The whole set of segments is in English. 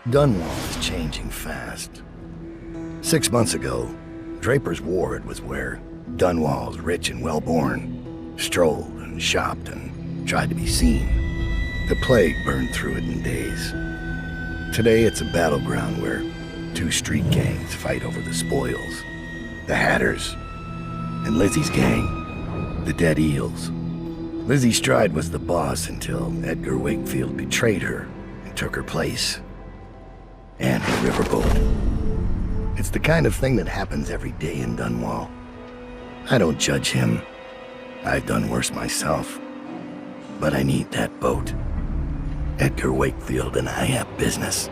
Dunwall is changing fast. 6 months ago, Draper's Ward was where Dunwall's rich and well-born strolled and shopped and tried to be seen. The plague burned through it in days. Today it's a battleground where two street gangs fight over the spoils. The Hatters and Lizzie's gang, the Dead Eels. Lizzie Stride was the boss until Edgar Wakefield betrayed her and took her place. And her riverboat. It's the kind of thing that happens every day in Dunwall. I don't judge him. I've done worse myself. But I need that boat. Edgar Wakefield and I have business.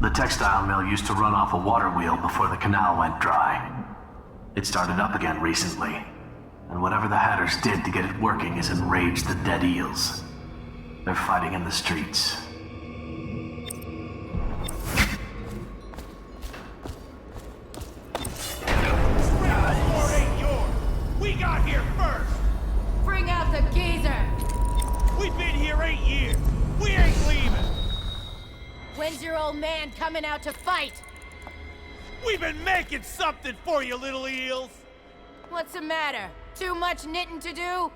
The textile mill used to run off a water wheel before the canal went dry. It started up again recently, and whatever the Hatters did to get it working has enraged the Dead Eels. They're fighting in the streets. We got here first! Bring out the geezer! We've been here 8 years! We ain't leaving! When's your old man coming out to fight? We've been making something for you, little eels! What's the matter? Too much knitting to do?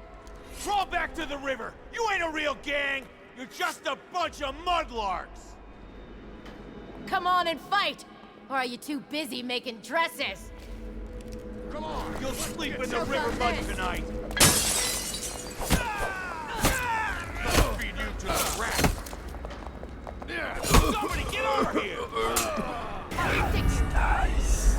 Crawl back to the river! You ain't a real gang! You're just a bunch of mudlarks! Come on and fight! Or are you too busy making dresses? Come on! You'll sleep in the river mud tonight! I'll feed you to the rats! Somebody get over here! Nice.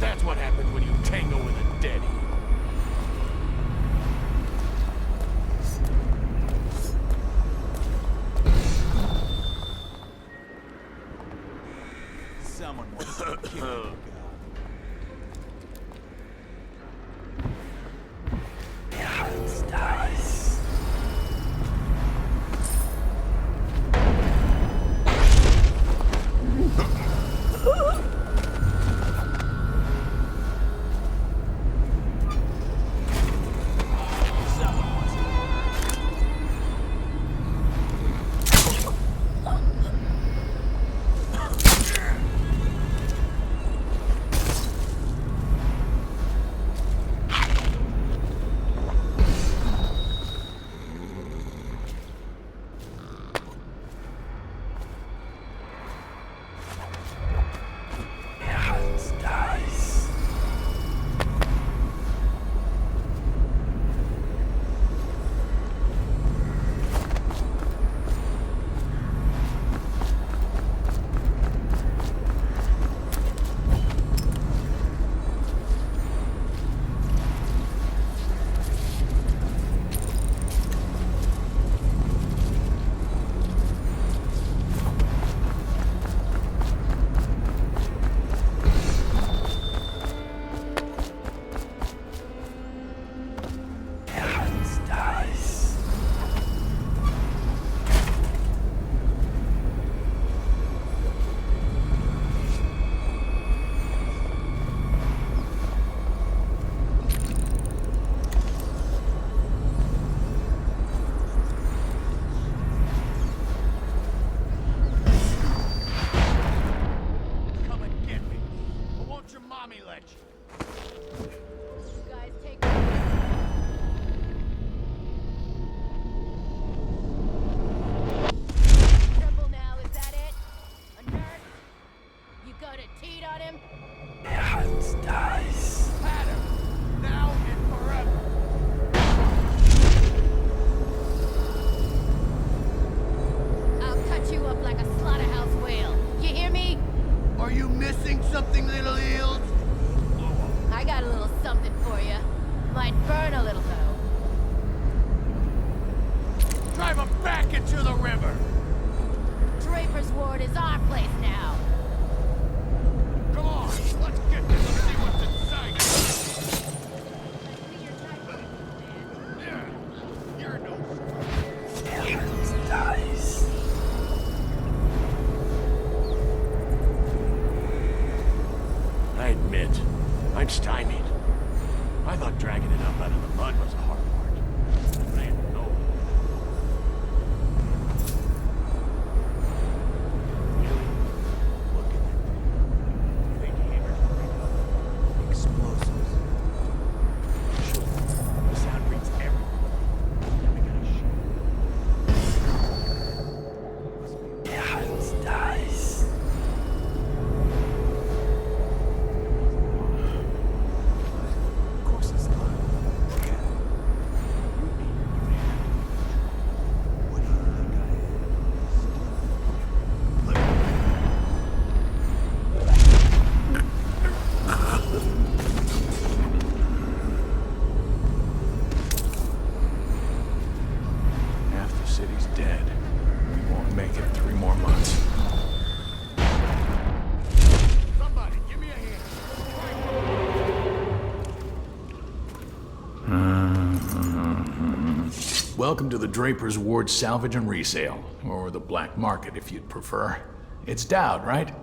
That's what happens when you tango with a dead eel. Someone wants to kill you. Nice. Now Might burn a little, though. Drive them back into the river! Draper's Ward is our place now. Come on, let's get this and see what's inside. Yeah, you're no... Nice. I admit, I'm stymied. I thought dragging it up out of the mud was a hard part. I didn't know. Really? Look at that thing. Big hammers break up. Explosives. Sure, the sound reads everywhere. Then we gotta shoot. Yeah, it's nice. Of course it's not. What do you think I am? Half the city's dead. We won't make it 3 more months. Somebody, give me a hand. Welcome to the Draper's Ward Salvage and Resale, or the Black Market if you'd prefer. It's Dowd, right?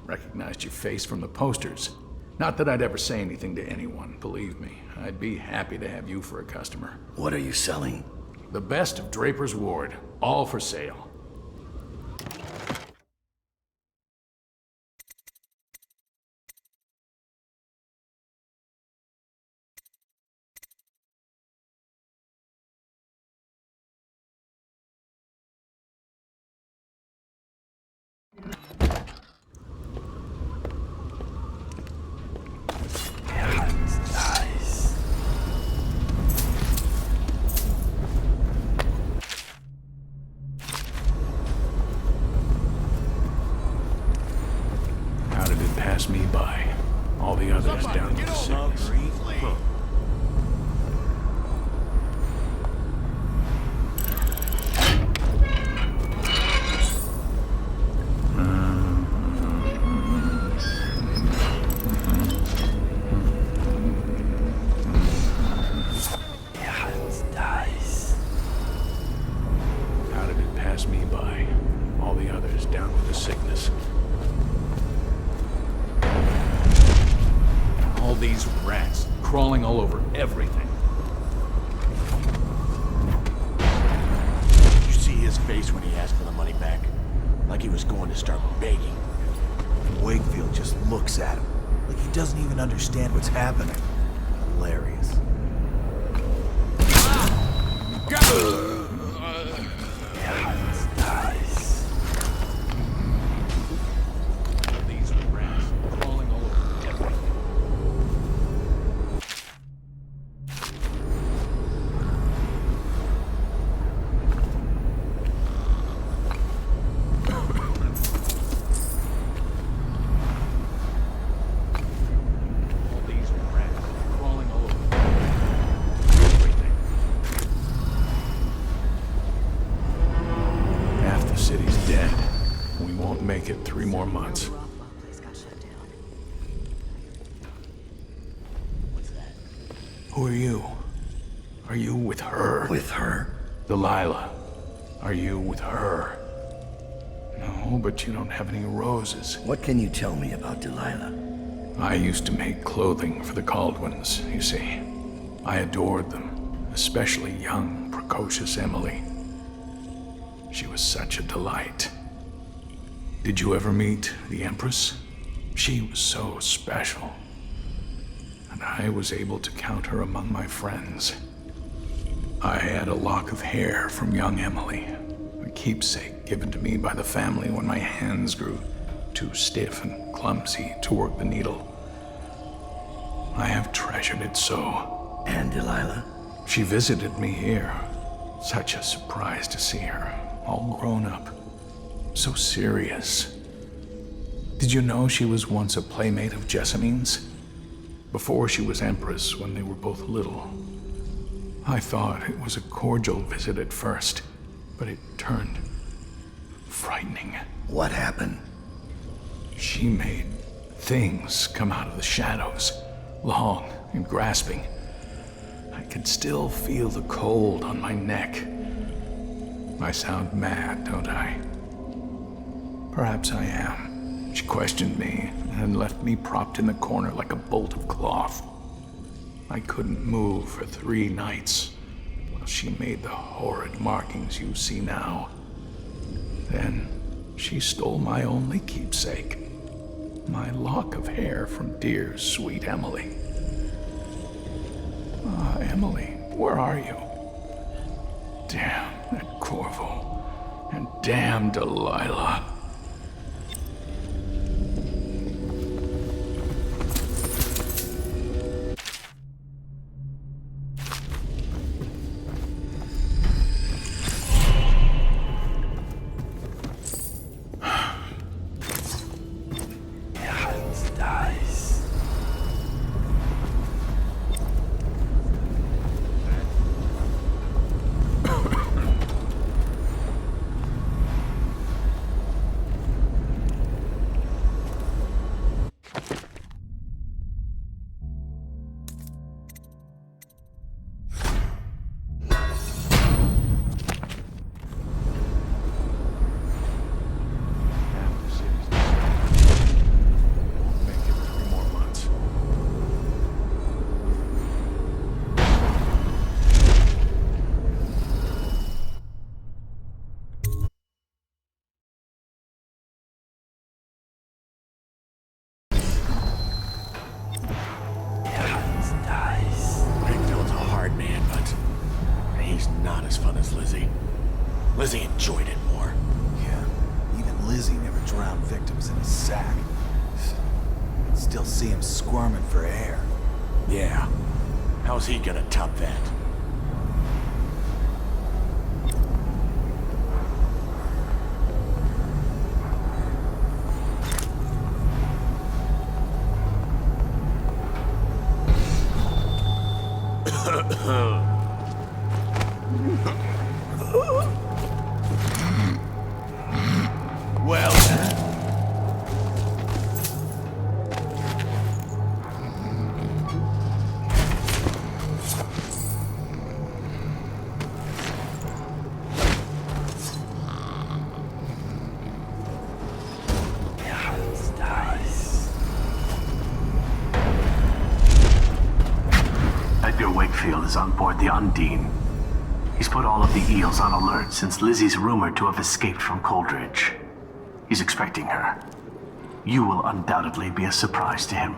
Recognized your face from the posters. Not that I'd ever say anything to anyone, believe me. I'd be happy to have you for a customer. What are you selling? The best of Draper's Ward, all for sale. Yeah, it's nice. How did it pass me by? All the others down to the sickness. Yeah, it's nice. How did it pass me by? All the others down with the sickness. All these rats crawling all over everything. You see his face when he asked for the money back? Like he was going to start begging. And Wakefield just looks at him, like he doesn't even understand what's happening. Hilarious. Yeah, it's nice. All these rats crawling all over everything. All these rats crawling all over everything. Half the city's dead. We won't make it 3 more months. Who are you? Are you with her? With her? Delilah. Are you with her? No, but you don't have any roses. What can you tell me about Delilah? I used to make clothing for the Caldwins, you see. I adored them, especially young, precocious Emily. She was such a delight. Did you ever meet the Empress? She was so special. And I was able to count her among my friends. I had a lock of hair from young Emily, a keepsake given to me by the family when my hands grew too stiff and clumsy to work the needle. I have treasured it so. And Delilah? She visited me here. Such a surprise to see her, all grown up. So serious. Did you know she was once a playmate of Jessamine's? before she was Empress when they were both little. I thought it was a cordial visit at first, but it turned frightening. What happened? She made things come out of the shadows, long and grasping. I could still feel the cold on my neck. I sound mad, don't I? Perhaps I am. She questioned me and left me propped in the corner like a bolt of cloth. I couldn't move for 3 nights while she made the horrid markings you see now. Then she stole my only keepsake, my lock of hair from dear, sweet Emily. Ah, Emily, where are you? Damn that Corvo, and damn Delilah. Lizzie enjoyed it more. Yeah, even Lizzie never drowned victims in a sack. I'd still see him squirming for air. Yeah. How's he gonna top that? Well then. Edgar Wakefield is on board the Undine. He's put all of the eels on alert since Lizzie's rumored to have escaped from Coldridge. He's expecting her. You will undoubtedly be a surprise to him.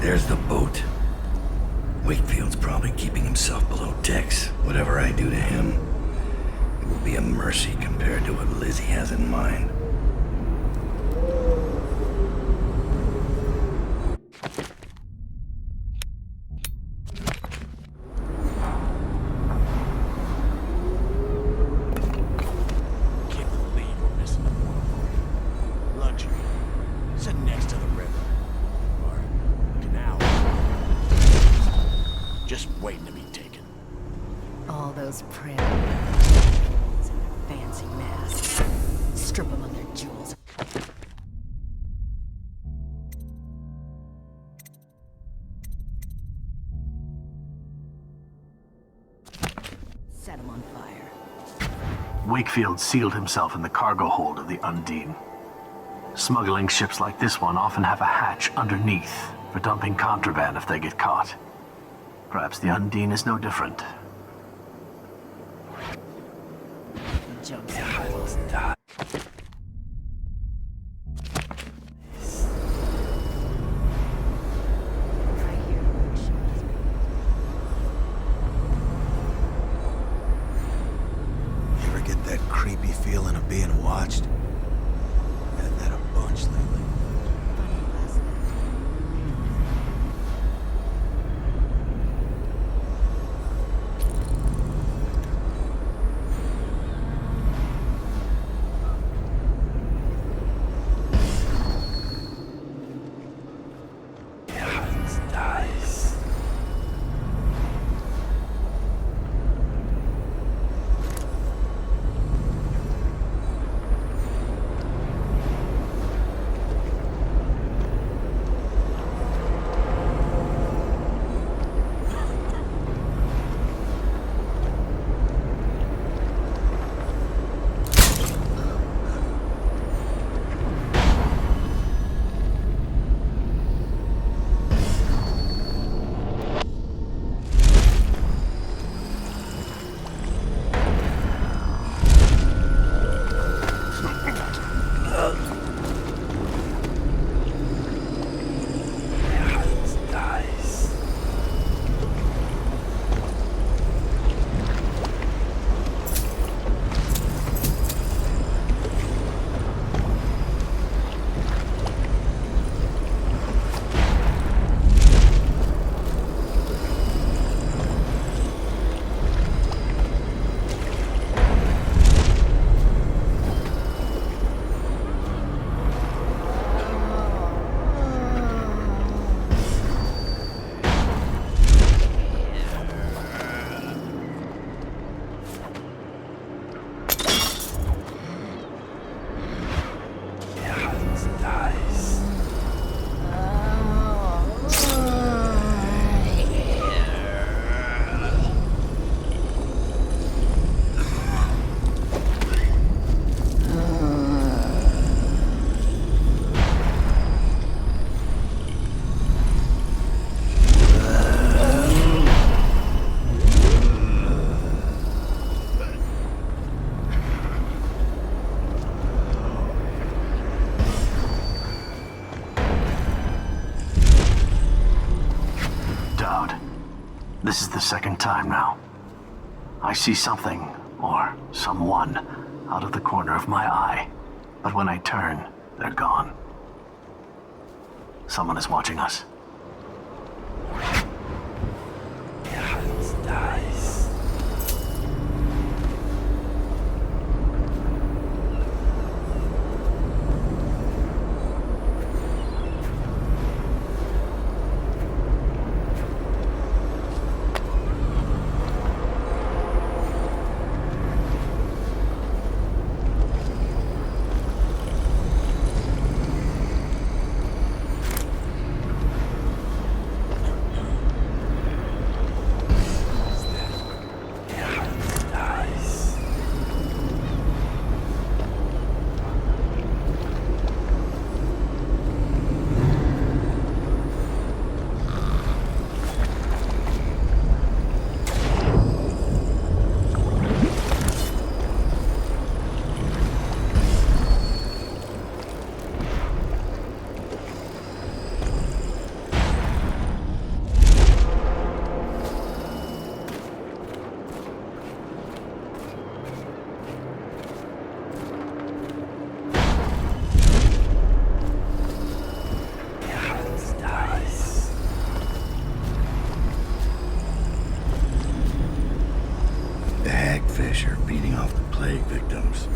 There's the boat. Wakefield's probably keeping himself below decks. Whatever I do to him, it will be a mercy compared to what Lizzie has in mind. Can't believe we're missing the waterfall. Luxury. Sitting next to the river. Or canal. Just waiting to be taken. All those pretty and their fancy masks. Strip them of their jewels. Set them on fire. Wakefield sealed himself in the cargo hold of the Undine. Smuggling ships like this one often have a hatch underneath for dumping contraband if they get caught. Perhaps the Undine is no different. The jumps almost right here. You ever get that creepy feeling of being watched. Had that a bunch lately. This is the second time now. I see something, or someone, out of the corner of my eye. But when I turn, they're gone. Someone is watching us. Are beating off the plague victims.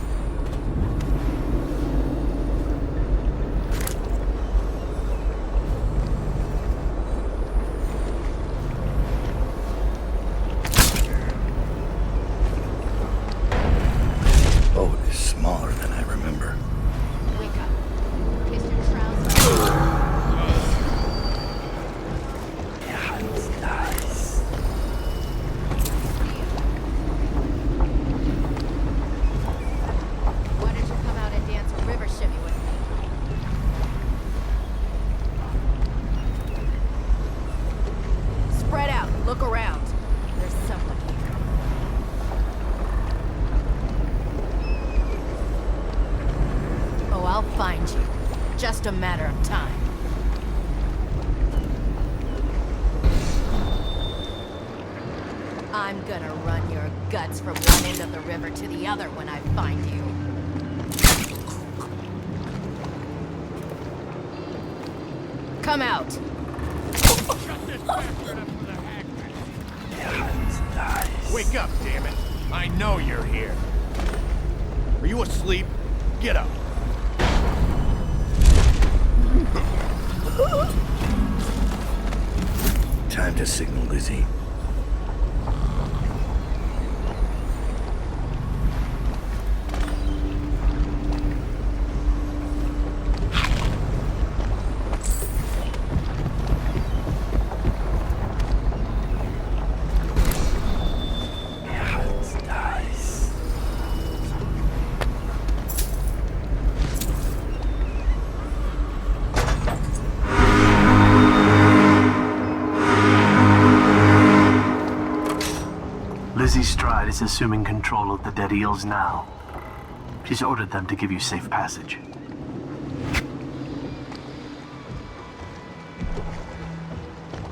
Oh, it is smaller than I remember. Wake up. Kiss your trousers. Why don't you come out and dance a river shimmy with me? Spread out. Look around. There's someone here. Oh, I'll find you. Just a matter of time. I'm gonna run your guts from one end of the river to the other when I find you. Come out. Wake up, damn it! I know you're here. Are you asleep? Get up. Time to signal Lizzie. Lizzie Stride is assuming control of the dead eels now. She's ordered them to give you safe passage.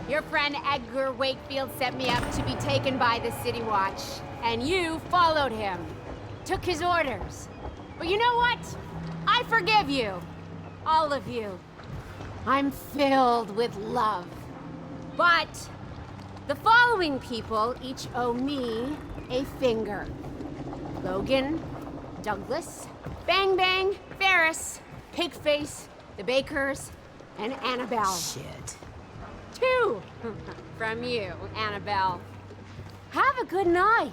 Your friend Edgar Wakefield set me up to be taken by the City Watch, and you followed him. Took his orders. But you know what? I forgive you. All of you. I'm filled with love. But the following people each owe me a finger. Logan, Douglas, Bang Bang, Ferris, Pigface, the Bakers, and Annabelle. Shit. 2 from you, Annabelle. Have a good night.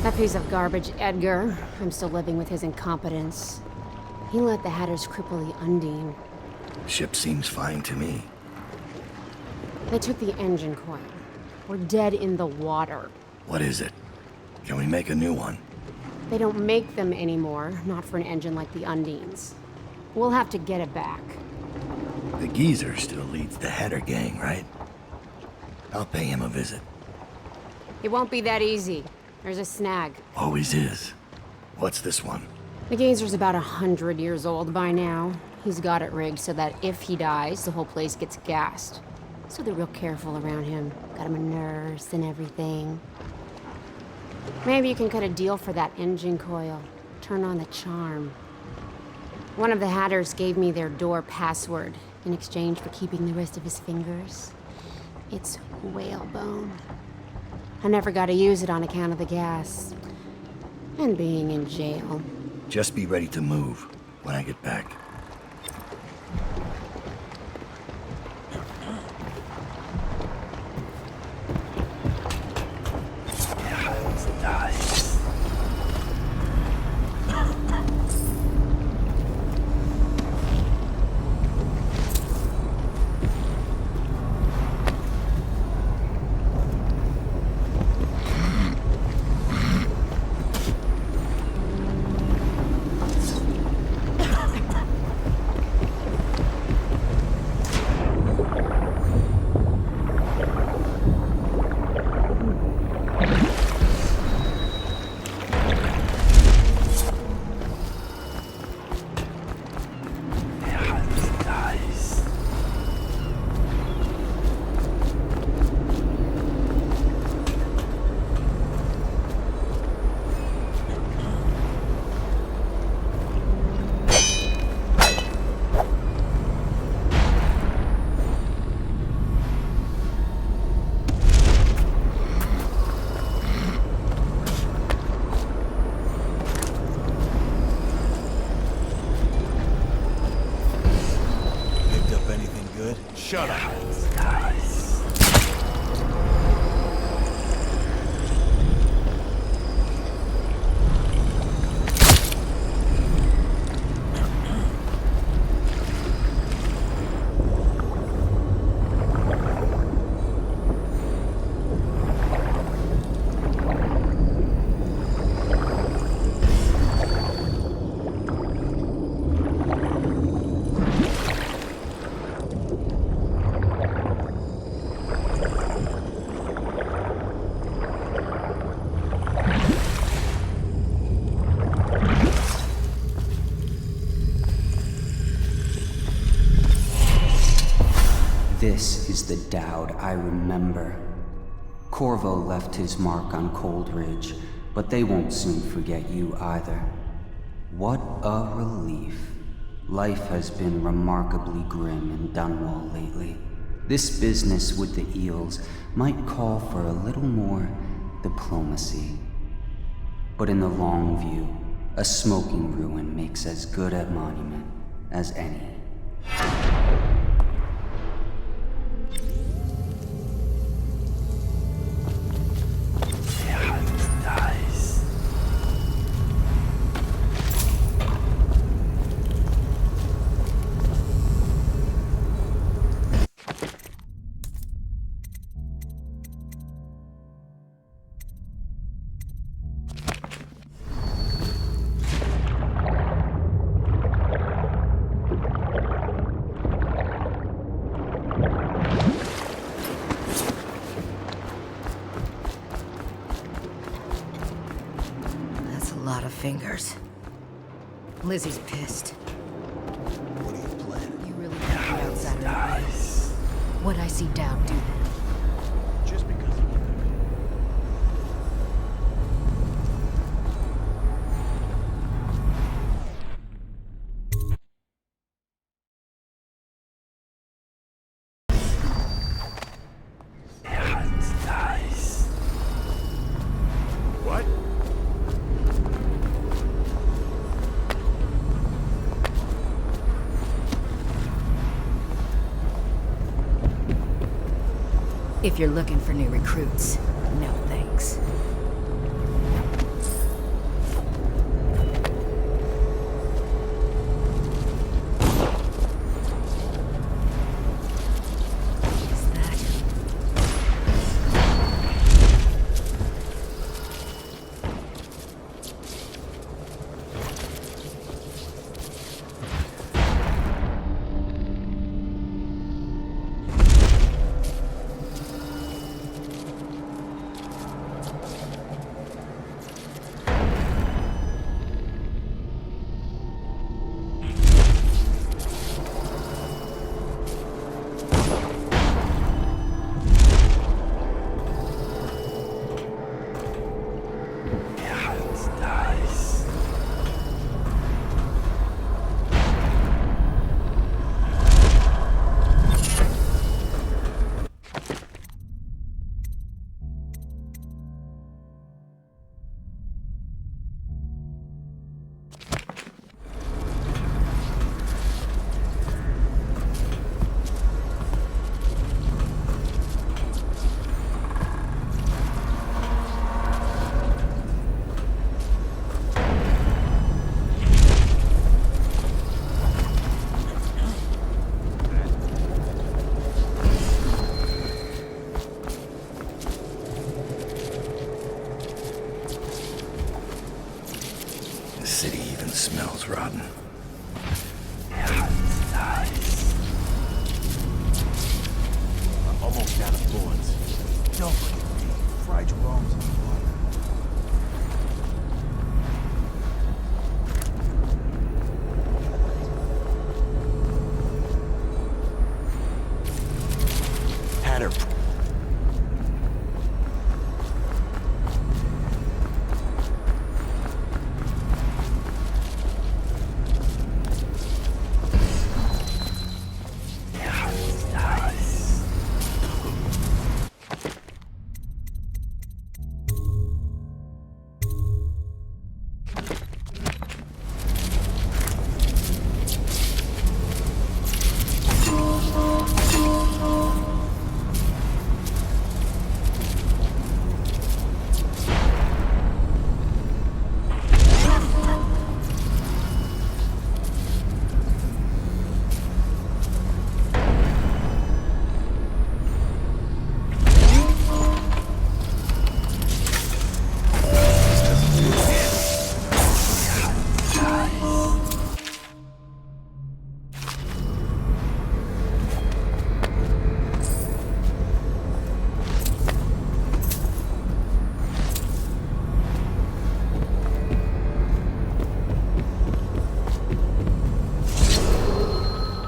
That piece of garbage, Edgar. I'm still living with his incompetence. He let the Hatters cripple the Undine. Ship seems fine to me. They took the engine coil. We're dead in the water. What is it? Can we make a new one? They don't make them anymore, not for an engine like the Undine's. We'll have to get it back. The geezer still leads the Hatter gang, right? I'll pay him a visit. It won't be that easy. There's a snag. Always is. What's this one? The geezer's about 100 years old by now. He's got it rigged so that if he dies, the whole place gets gassed. So they're real careful around him. Got him a nurse and everything. Maybe you can cut a deal for that engine coil. Turn on the charm. One of the Hatters gave me their door password in exchange for keeping the rest of his fingers. It's whalebone. I never got to use it on account of the gas. And being in jail. Just be ready to move when I get back. Shut up. This is the Dowd I remember. Corvo left his mark on Cold Ridge, but they won't soon forget you either. What a relief. Life has been remarkably grim in Dunwall lately. This business with the eels might call for a little more diplomacy. But in the long view, a smoking ruin makes as good a monument as any. Fingers. Lizzie's pissed. What are you planning? You really can't be outside of the way. What'd I see Dowd do then? Just because If you're looking for new recruits, no thanks. Smells rotten. I'm almost out of bullets. Don't look at me. Fried your bones in the water. Had her.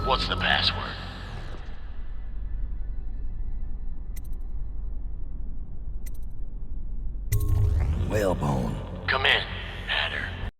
What's the password? Whalebone. Come in.